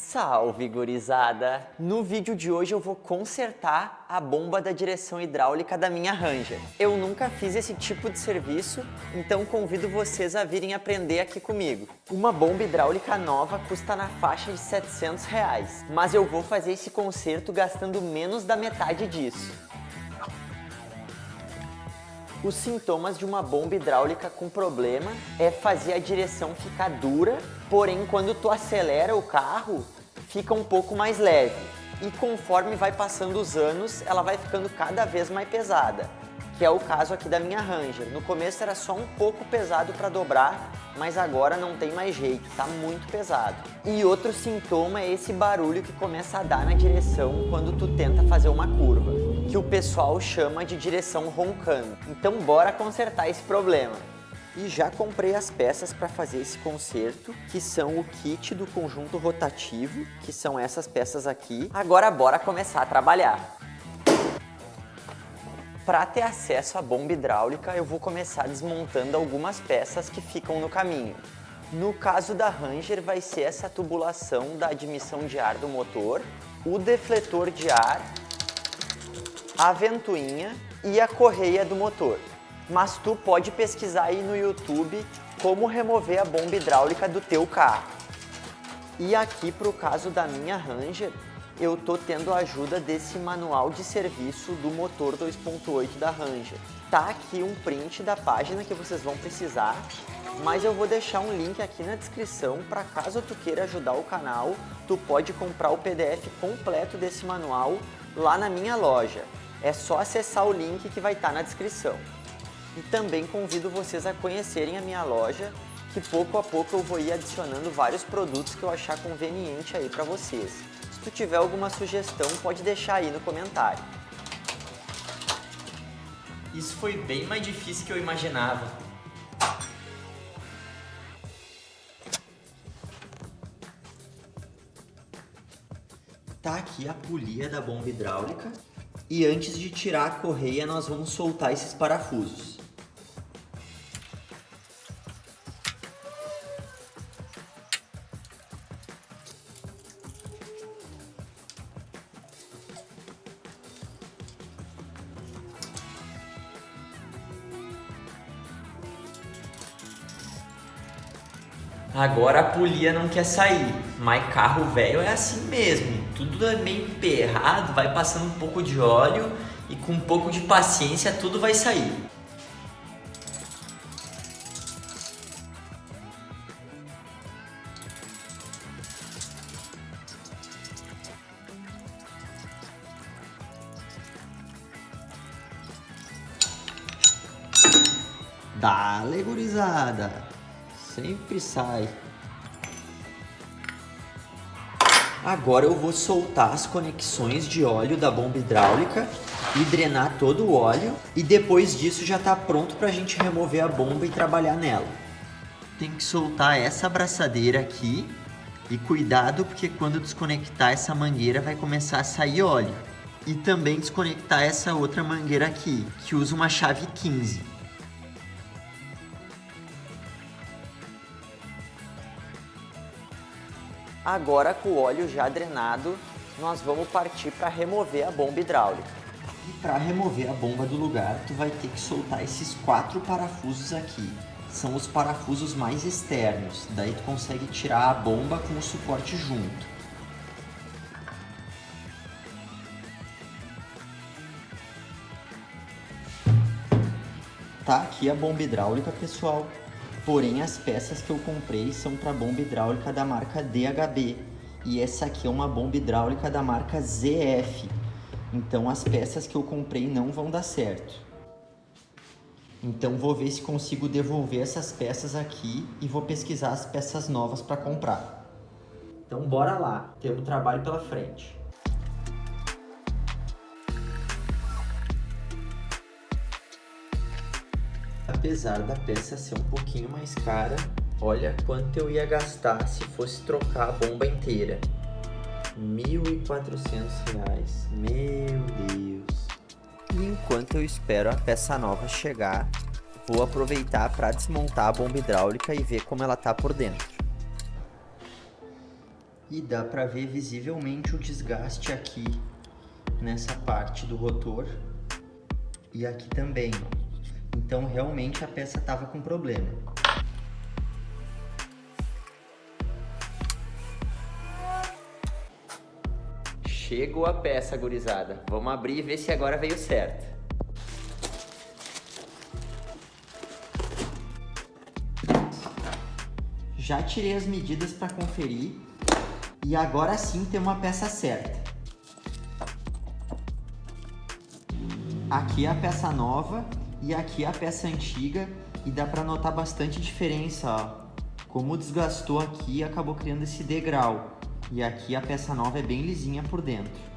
Salve, gurizada! No vídeo de hoje eu vou consertar a bomba da direção hidráulica da minha Ranger. Eu nunca fiz esse tipo de serviço, então convido vocês a virem aprender aqui comigo. Uma bomba hidráulica nova custa na faixa de R$700, mas eu vou fazer esse conserto gastando menos da metade disso. Os sintomas de uma bomba hidráulica com problema é fazer a direção ficar dura, porém quando tu acelera o carro, fica um pouco mais leve. E conforme vai passando os anos, ela vai ficando cada vez mais pesada, que é o caso aqui da minha Ranger. No começo era só um pouco pesado para dobrar, mas agora não tem mais jeito, tá muito pesado. E outro sintoma é esse barulho que começa a dar na direção quando tu tenta fazer uma curva, que o pessoal chama de direção roncando. Então bora consertar esse problema. E já comprei as peças para fazer esse conserto, que são o kit do conjunto rotativo, que são essas peças aqui. Agora bora começar a trabalhar. Para ter acesso à bomba hidráulica, eu vou começar desmontando algumas peças que ficam no caminho. No caso da Ranger, vai ser essa tubulação da admissão de ar do motor, o defletor de ar, a ventoinha e a correia do motor. Mas tu pode pesquisar aí no YouTube como remover a bomba hidráulica do teu carro. E aqui pro caso da minha Ranger, eu tô tendo a ajuda desse manual de serviço do motor 2.8 da Ranger. Tá aqui um print da página que vocês vão precisar, mas eu vou deixar um link aqui na descrição para caso tu queira ajudar o canal, tu pode comprar o PDF completo desse manual lá na minha loja. É só acessar o link que vai estar na descrição. E também convido vocês a conhecerem a minha loja, que pouco a pouco eu vou ir adicionando vários produtos que eu achar conveniente aí para vocês. Se tu tiver alguma sugestão, pode deixar aí no comentário. Isso foi bem mais difícil que eu imaginava. Tá aqui a polia da bomba hidráulica. E antes de tirar a correia, nós vamos soltar esses parafusos. Agora a polia não quer sair, mas carro velho é assim mesmo, tudo é meio emperrado, vai passando um pouco de óleo e com um pouco de paciência tudo vai sair. Dale, gurizada! Sempre sai. Agora eu vou soltar as conexões de óleo da bomba hidráulica e drenar todo o óleo. E depois disso já está pronto para a gente remover a bomba e trabalhar nela. Tem que soltar essa abraçadeira aqui. E cuidado porque quando desconectar essa mangueira vai começar a sair óleo. E também desconectar essa outra mangueira aqui, que usa uma chave 15. Agora, com o óleo já drenado, nós vamos partir para remover a bomba hidráulica. E para remover a bomba do lugar, tu vai ter que soltar esses 4 parafusos aqui. São os parafusos mais externos, daí tu consegue tirar a bomba com o suporte junto. Tá aqui a bomba hidráulica, pessoal. Porém, as peças que eu comprei são para bomba hidráulica da marca DHB. E essa aqui é uma bomba hidráulica da marca ZF. Então, as peças que eu comprei não vão dar certo. Então, vou ver se consigo devolver essas peças aqui e vou pesquisar as peças novas para comprar. Então, bora lá. Temos trabalho pela frente. Apesar da peça ser um pouquinho mais cara, olha quanto eu ia gastar se fosse trocar a bomba inteira. R$1.400, meu Deus! E enquanto eu espero a peça nova chegar, vou aproveitar para desmontar a bomba hidráulica e ver como ela tá por dentro. E dá para ver visivelmente o desgaste aqui nessa parte do rotor e aqui também, ó. Então realmente a peça estava com problema. Chegou a peça, gurizada. Vamos abrir e ver se agora veio certo. Já tirei as medidas para conferir e agora sim tem uma peça certa. Aqui é a peça nova e aqui é a peça antiga e dá para notar bastante diferença, ó. Como desgastou aqui, acabou criando esse degrau. E aqui a peça nova é bem lisinha por dentro.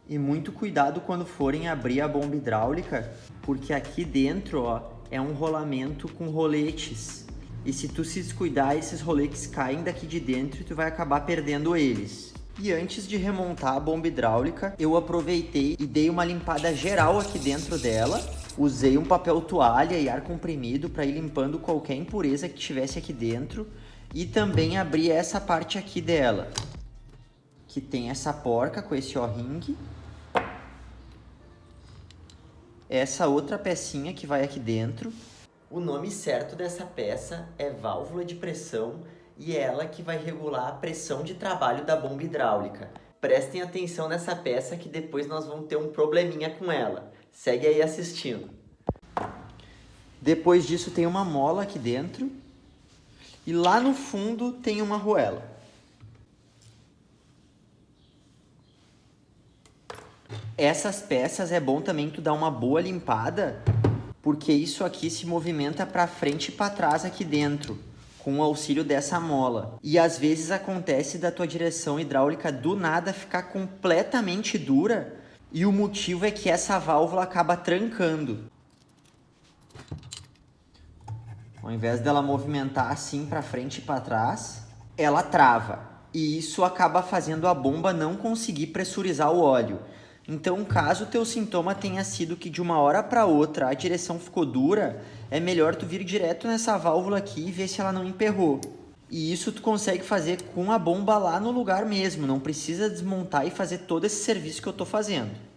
E muito cuidado quando forem abrir a bomba hidráulica, porque aqui dentro, ó, é um rolamento com roletes. E se tu se descuidar, esses roletes caem daqui de dentro e tu vai acabar perdendo eles. E antes de remontar a bomba hidráulica, eu aproveitei e dei uma limpada geral aqui dentro dela. Usei um papel toalha e ar comprimido para ir limpando qualquer impureza que tivesse aqui dentro. E também abri essa parte aqui dela, que tem essa porca com esse O-ring. Essa outra pecinha que vai aqui dentro. O nome certo dessa peça é válvula de pressão e é ela que vai regular a pressão de trabalho da bomba hidráulica. Prestem atenção nessa peça que depois nós vamos ter um probleminha com ela. Segue aí assistindo. Depois disso tem uma mola aqui dentro e lá no fundo tem uma arruela. Essas peças é bom também tu dar uma boa limpada, porque isso aqui se movimenta para frente e para trás aqui dentro, com o auxílio dessa mola. E às vezes acontece da tua direção hidráulica do nada ficar completamente dura, e o motivo é que essa válvula acaba trancando. Ao invés dela movimentar assim para frente e para trás, ela trava. E isso acaba fazendo a bomba não conseguir pressurizar o óleo. Então, caso o teu sintoma tenha sido que de uma hora para outra a direção ficou dura, é melhor tu vir direto nessa válvula aqui e ver se ela não emperrou. E isso tu consegue fazer com a bomba lá no lugar mesmo, não precisa desmontar e fazer todo esse serviço que eu tô fazendo.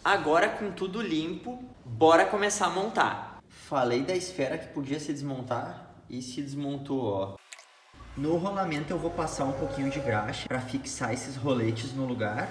Agora, com tudo limpo, bora começar a montar. Falei da esfera que podia se desmontar e se desmontou, ó. No rolamento eu vou passar um pouquinho de graxa para fixar esses roletes no lugar.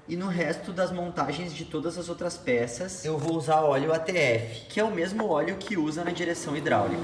E no resto das montagens de todas as outras peças, eu vou usar óleo ATF, que é o mesmo óleo que usa na direção hidráulica.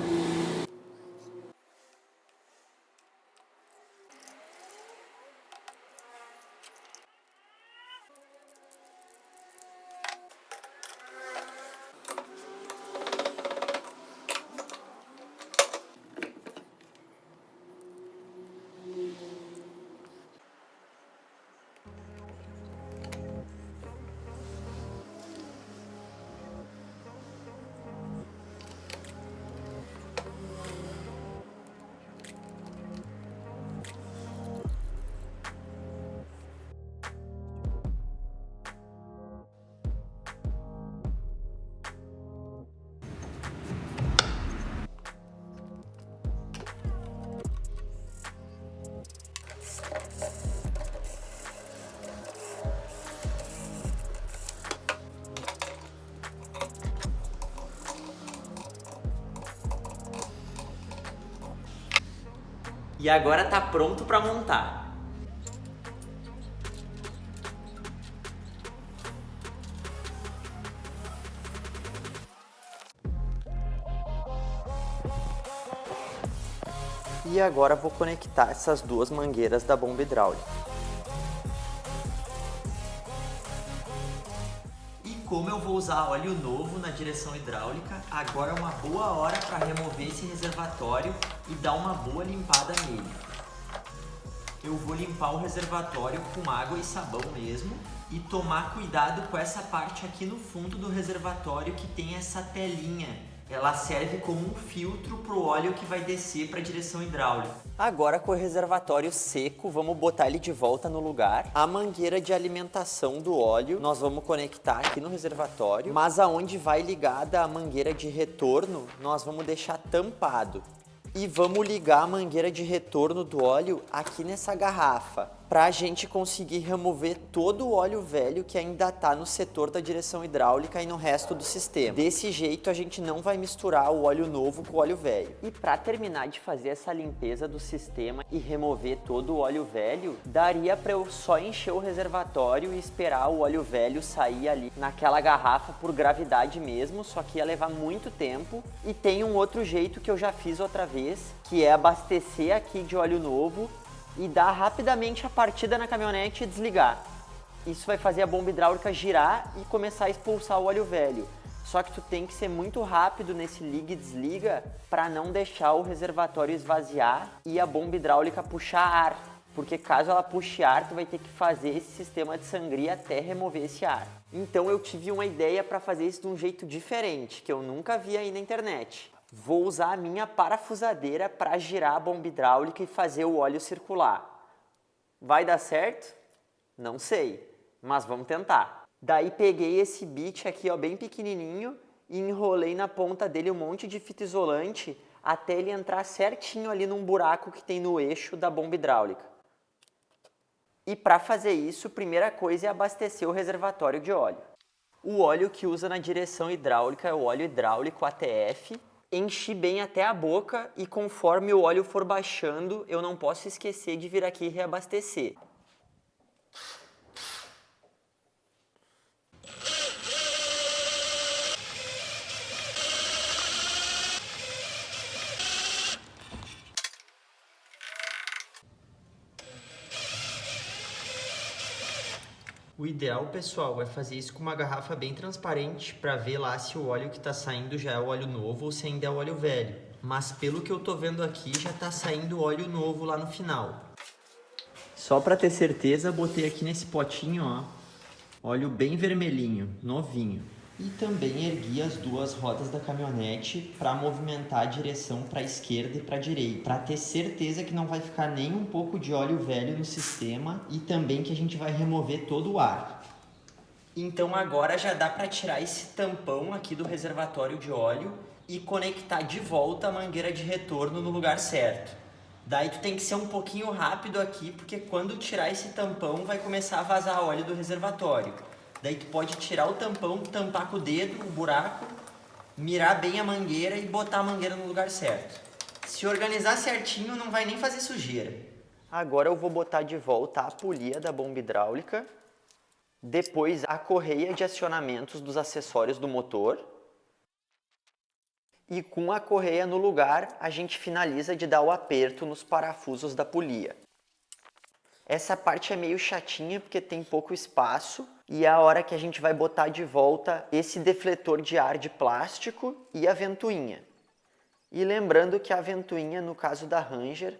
E agora tá pronto para montar. E agora vou conectar essas duas mangueiras da bomba hidráulica. E como eu vou usar óleo novo na direção hidráulica, agora é uma boa hora para remover esse reservatório e dar uma boa limpada nele. Eu vou limpar o reservatório com água e sabão mesmo e tomar cuidado com essa parte aqui no fundo do reservatório que tem essa telinha. Ela serve como um filtro para o óleo que vai descer para a direção hidráulica. Agora, com o reservatório seco, vamos botar ele de volta no lugar. A mangueira de alimentação do óleo nós vamos conectar aqui no reservatório, mas aonde vai ligada a mangueira de retorno, nós vamos deixar tampado. E vamos ligar a mangueira de retorno do óleo aqui nessa garrafa, para a gente conseguir remover todo o óleo velho que ainda está no setor da direção hidráulica e no resto do sistema. Desse jeito a gente não vai misturar o óleo novo com o óleo velho. E para terminar de fazer essa limpeza do sistema e remover todo o óleo velho, daria para eu só encher o reservatório e esperar o óleo velho sair ali naquela garrafa por gravidade mesmo, só que ia levar muito tempo. E tem um outro jeito que eu já fiz outra vez, que é abastecer aqui de óleo novo e dar rapidamente a partida na caminhonete e desligar. Isso vai fazer a bomba hidráulica girar e começar a expulsar o óleo velho. Só que tu tem que ser muito rápido nesse liga e desliga para não deixar o reservatório esvaziar e a bomba hidráulica puxar ar. Porque caso ela puxe ar, tu vai ter que fazer esse sistema de sangria até remover esse ar. Então eu tive uma ideia para fazer isso de um jeito diferente, que eu nunca vi aí na internet. Vou usar a minha parafusadeira para girar a bomba hidráulica e fazer o óleo circular. Vai dar certo? Não sei, mas vamos tentar. Daí peguei esse bit aqui, ó, bem pequenininho e enrolei na ponta dele um monte de fita isolante até ele entrar certinho ali num buraco que tem no eixo da bomba hidráulica. E para fazer isso, a primeira coisa é abastecer o reservatório de óleo. O óleo que usa na direção hidráulica é o óleo hidráulico ATF. Enchi bem até a boca e conforme o óleo for baixando, eu não posso esquecer de vir aqui e reabastecer. O ideal, pessoal, é fazer isso com uma garrafa bem transparente para ver lá se o óleo que está saindo já é o óleo novo ou se ainda é o óleo velho. Mas pelo que eu tô vendo aqui, já está saindo óleo novo lá no final. Só para ter certeza, botei aqui nesse potinho, ó, óleo bem vermelhinho, novinho. E também ergui as duas rodas da caminhonete para movimentar a direção para a esquerda e para a direita, para ter certeza que não vai ficar nem um pouco de óleo velho no sistema e também que a gente vai remover todo o ar. Então agora já dá para tirar esse tampão aqui do reservatório de óleo e conectar de volta a mangueira de retorno no lugar certo. Daí tu tem que ser um pouquinho rápido aqui, porque quando tirar esse tampão vai começar a vazar óleo do reservatório. Daí tu pode tirar o tampão, tampar com o dedo, o buraco, mirar bem a mangueira e botar a mangueira no lugar certo. Se organizar certinho, não vai nem fazer sujeira. Agora eu vou botar de volta a polia da bomba hidráulica, depois a correia de acionamentos dos acessórios do motor, e com a correia no lugar, a gente finaliza de dar o aperto nos parafusos da polia. Essa parte é meio chatinha porque tem pouco espaço e é a hora que a gente vai botar de volta esse defletor de ar de plástico e a ventoinha. E lembrando que a ventoinha, no caso da Ranger,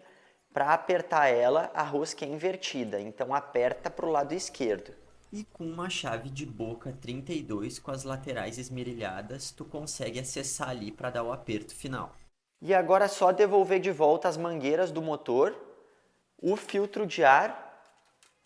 para apertar ela, a rosca é invertida, então aperta para o lado esquerdo. E com uma chave de boca 32 com as laterais esmerilhadas, tu consegue acessar ali para dar o aperto final. E agora é só devolver de volta as mangueiras do motor, o filtro de ar,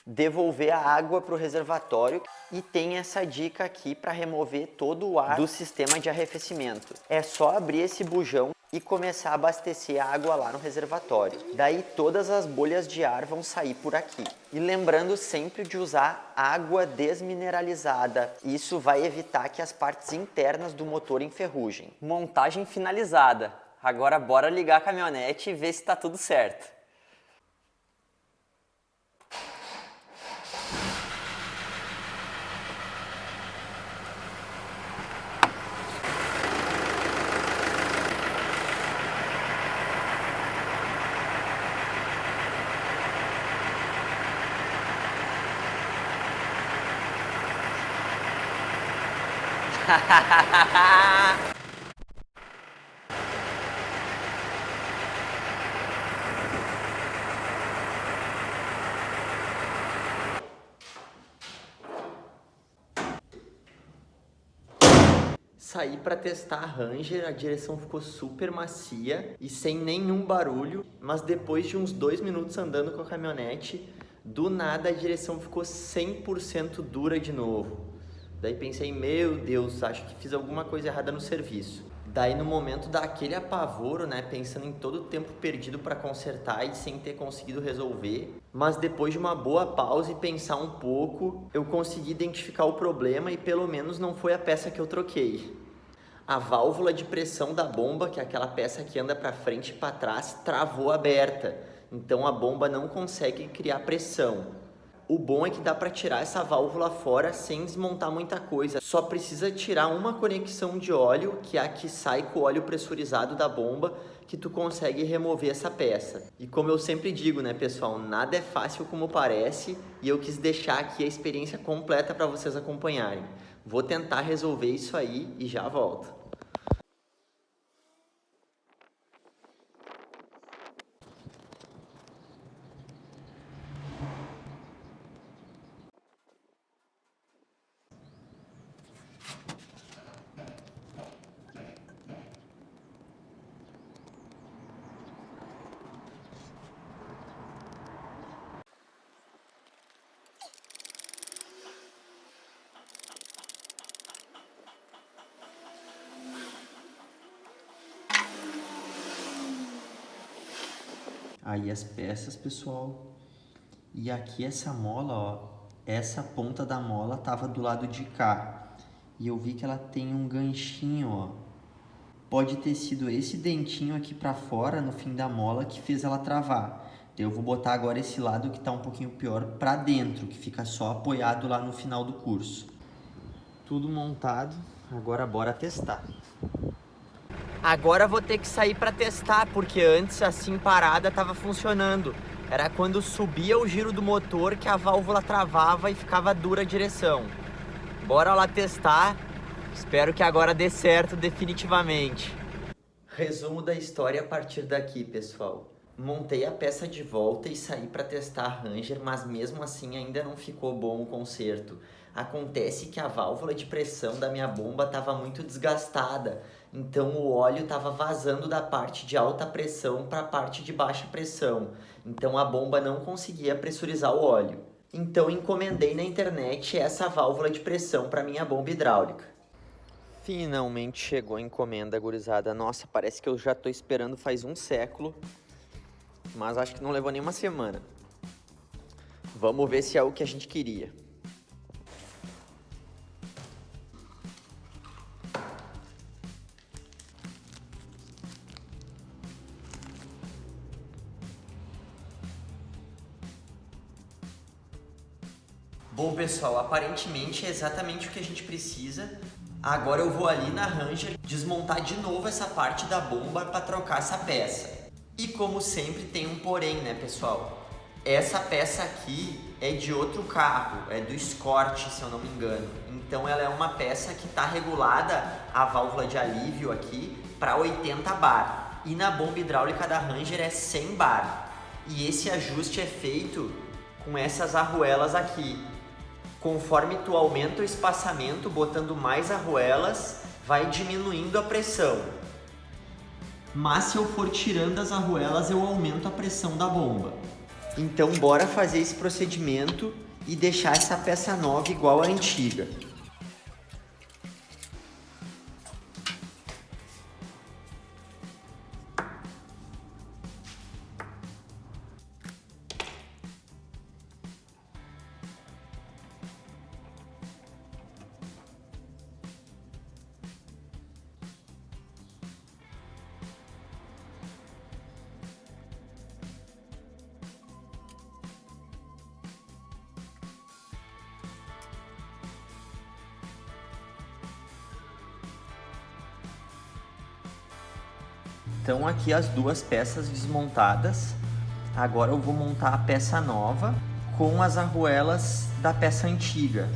devolver a água para o reservatório e tem essa dica aqui para remover todo o ar do sistema de arrefecimento. É só abrir esse bujão e começar a abastecer a água lá no reservatório. Daí todas as bolhas de ar vão sair por aqui. E lembrando sempre de usar água desmineralizada. Isso vai evitar que as partes internas do motor enferrujem. Montagem finalizada. Agora bora ligar a caminhonete e ver se está tudo certo. Saí para testar a Ranger, a direção ficou super macia e sem nenhum barulho, mas depois de uns 2 minutos andando com a caminhonete, do nada a direção ficou 100% dura de novo. Daí pensei, meu Deus, acho que fiz alguma coisa errada no serviço. Daí no momento daquele apavoro, né, pensando em todo o tempo perdido para consertar e sem ter conseguido resolver, mas depois de uma boa pausa e pensar um pouco, eu consegui identificar o problema e pelo menos não foi a peça que eu troquei. A válvula de pressão da bomba, que é aquela peça que anda para frente e para trás, travou aberta. Então a bomba não consegue criar pressão. O bom é que dá para tirar essa válvula fora sem desmontar muita coisa. Só precisa tirar uma conexão de óleo, que é a que sai com o óleo pressurizado da bomba, que tu consegue remover essa peça. E como eu sempre digo, né, pessoal, nada é fácil como parece, e eu quis deixar aqui a experiência completa para vocês acompanharem. Vou tentar resolver isso aí e já volto. Aí as peças, pessoal. E aqui essa mola, ó, essa ponta da mola tava do lado de cá. E eu vi que ela tem um ganchinho, ó. Pode ter sido esse dentinho aqui pra fora, no fim da mola, que fez ela travar. Eu vou botar agora esse lado que tá um pouquinho pior pra dentro, que fica só apoiado lá no final do curso. Tudo montado, agora bora testar. Agora vou ter que sair para testar, porque antes assim parada estava funcionando. Era quando subia o giro do motor que a válvula travava e ficava dura a direção. Bora lá testar. Espero que agora dê certo definitivamente. Resumo da história a partir daqui, pessoal. Montei a peça de volta e saí para testar a Ranger, mas mesmo assim ainda não ficou bom o conserto. Acontece que a válvula de pressão da minha bomba estava muito desgastada, então o óleo estava vazando da parte de alta pressão para a parte de baixa pressão, então a bomba não conseguia pressurizar o óleo. Então encomendei na internet essa válvula de pressão para minha bomba hidráulica. Finalmente chegou a encomenda, gurizada. Nossa, parece que eu já estou esperando faz um século, mas acho que não levou nem uma semana. Vamos ver se é o que a gente queria. Bom, pessoal, aparentemente é exatamente o que a gente precisa. Agora eu vou ali na Ranger desmontar de novo essa parte da bomba para trocar essa peça. E como sempre tem um porém, né, pessoal? Essa peça aqui é de outro carro, é do Escort, se eu não me engano. Então ela é uma peça que está regulada, a válvula de alívio aqui, para 80 bar. E na bomba hidráulica da Ranger é 100 bar. E esse ajuste é feito com essas arruelas aqui. Conforme tu aumenta o espaçamento, botando mais arruelas, vai diminuindo a pressão. Mas se eu for tirando as arruelas, eu aumento a pressão da bomba. Então bora fazer esse procedimento e deixar essa peça nova igual à antiga. Então aqui as duas peças desmontadas. Agora eu vou montar a peça nova com as arruelas da peça antiga.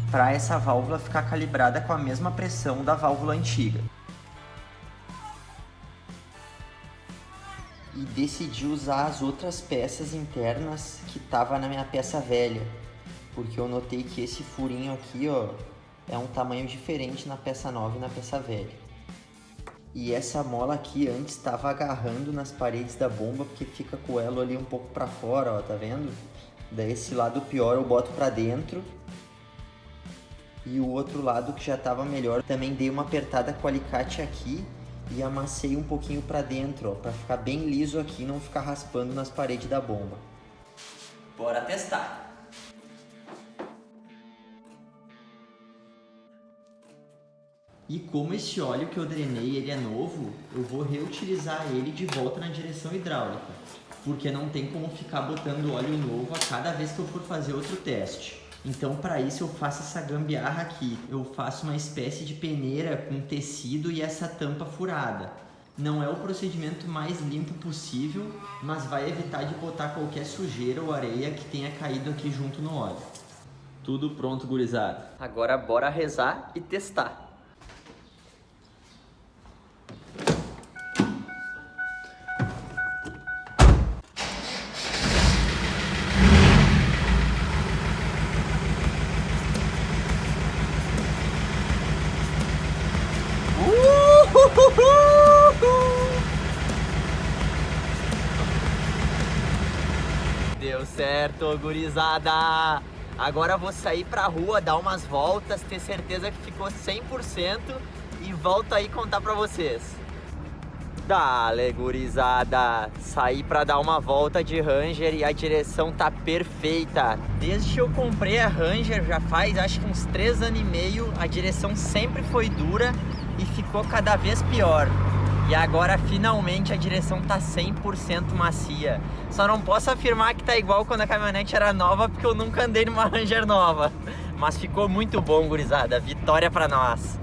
para essa válvula ficar calibrada com a mesma pressão da válvula antiga. E decidi usar as outras peças internas que tava na minha peça velha, porque eu notei que esse furinho aqui, ó, é um tamanho diferente na peça nova e na peça velha. E essa mola aqui antes estava agarrando nas paredes da bomba, porque fica com o elo ali um pouco para fora, ó, tá vendo? Daí esse lado pior eu boto para dentro. E o outro lado que já estava melhor, também dei uma apertada com o alicate aqui e amassei um pouquinho para dentro, ó, para ficar bem liso aqui e não ficar raspando nas paredes da bomba. Bora testar! E como esse óleo que eu drenei ele é novo, eu vou reutilizar ele de volta na direção hidráulica, porque não tem como ficar botando óleo novo a cada vez que eu for fazer outro teste. Então, para isso eu faço essa gambiarra aqui. Eu faço uma espécie de peneira com tecido e essa tampa furada. Não é o procedimento mais limpo possível, mas vai evitar de botar qualquer sujeira ou areia que tenha caído aqui junto no óleo. Tudo pronto, gurizada. Agora bora rezar e testar. Deu certo, gurizada! Agora eu vou sair pra rua, dar umas voltas, ter certeza que ficou 100% e volto aí contar pra vocês. Dale, gurizada! Saí pra dar uma volta de Ranger e a direção tá perfeita. Desde que eu comprei a Ranger, já faz acho que uns 3 anos e meio, a direção sempre foi dura e ficou cada vez pior. E agora finalmente a direção tá 100% macia. Só não posso afirmar que tá igual quando a caminhonete era nova, porque eu nunca andei numa Ranger nova. Mas ficou muito bom, gurizada. Vitória pra nós!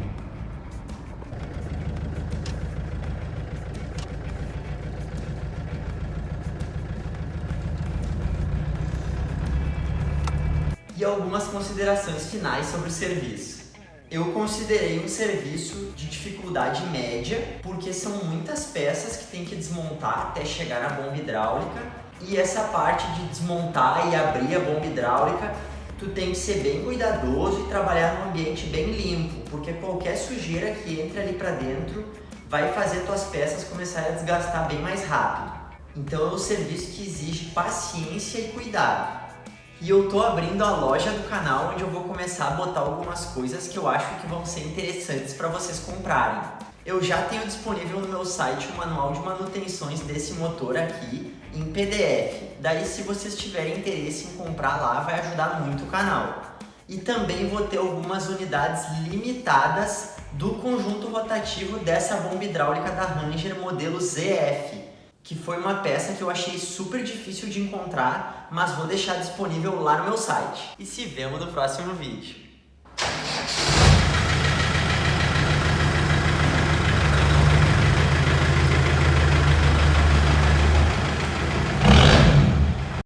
E algumas considerações finais sobre o serviço. Eu considerei um serviço de dificuldade média, porque são muitas peças que tem que desmontar até chegar na bomba hidráulica, e essa parte de desmontar e abrir a bomba hidráulica, tu tem que ser bem cuidadoso e trabalhar num ambiente bem limpo, porque qualquer sujeira que entre ali para dentro vai fazer tuas peças começarem a desgastar bem mais rápido. Então é um serviço que exige paciência e cuidado. E eu tô abrindo a loja do canal, onde eu vou começar a botar algumas coisas que eu acho que vão ser interessantes para vocês comprarem. Eu já tenho disponível no meu site o manual de manutenções desse motor aqui em PDF. Daí, se vocês tiverem interesse em comprar lá, vai ajudar muito o canal. E também vou ter algumas unidades limitadas do conjunto rotativo dessa bomba hidráulica da Ranger modelo ZF, que foi uma peça que eu achei super difícil de encontrar, mas vou deixar disponível lá no meu site. E se vemos no próximo vídeo.